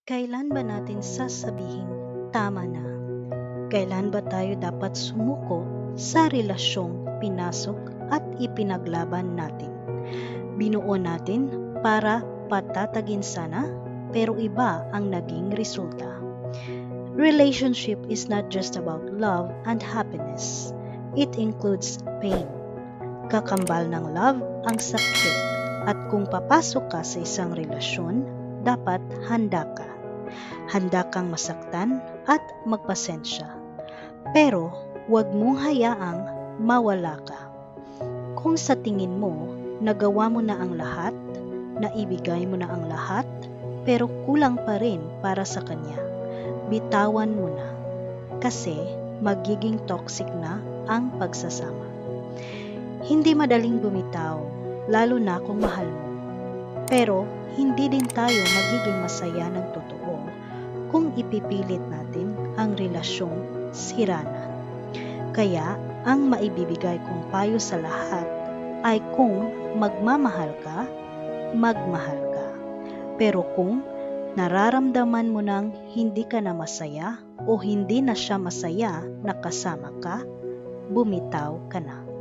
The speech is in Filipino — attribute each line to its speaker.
Speaker 1: Kailan ba natin sasabihing tama na? Kailan ba tayo dapat sumuko sa relasyong pinasok at ipinaglaban natin? Binuo natin para patatagin sana, pero iba ang naging resulta. Relationship is not just about love and happiness. It includes pain. Kakambal ng love ang sakit, at kung papasok ka sa isang relasyon, dapat handa ka. Handa kang masaktan at magpasensya. Pero huwag mong hayaang mawala ka. Kung sa tingin mo, nagawa mo na ang lahat, naibigay mo na ang lahat, pero kulang pa rin para sa kanya, bitawan mo na. Kasi magiging toxic na ang pagsasama. Hindi madaling bumitaw, lalo na kung mahal mo. Pero hindi din tayo magiging masaya ng totoo kung ipipilit natin ang relasyong sira na. Kaya ang maibibigay kong payo sa lahat ay kung magmamahal ka, magmahal ka. Pero kung nararamdaman mo nang hindi ka na masaya o hindi na siya masaya na kasama ka, bumitaw ka na.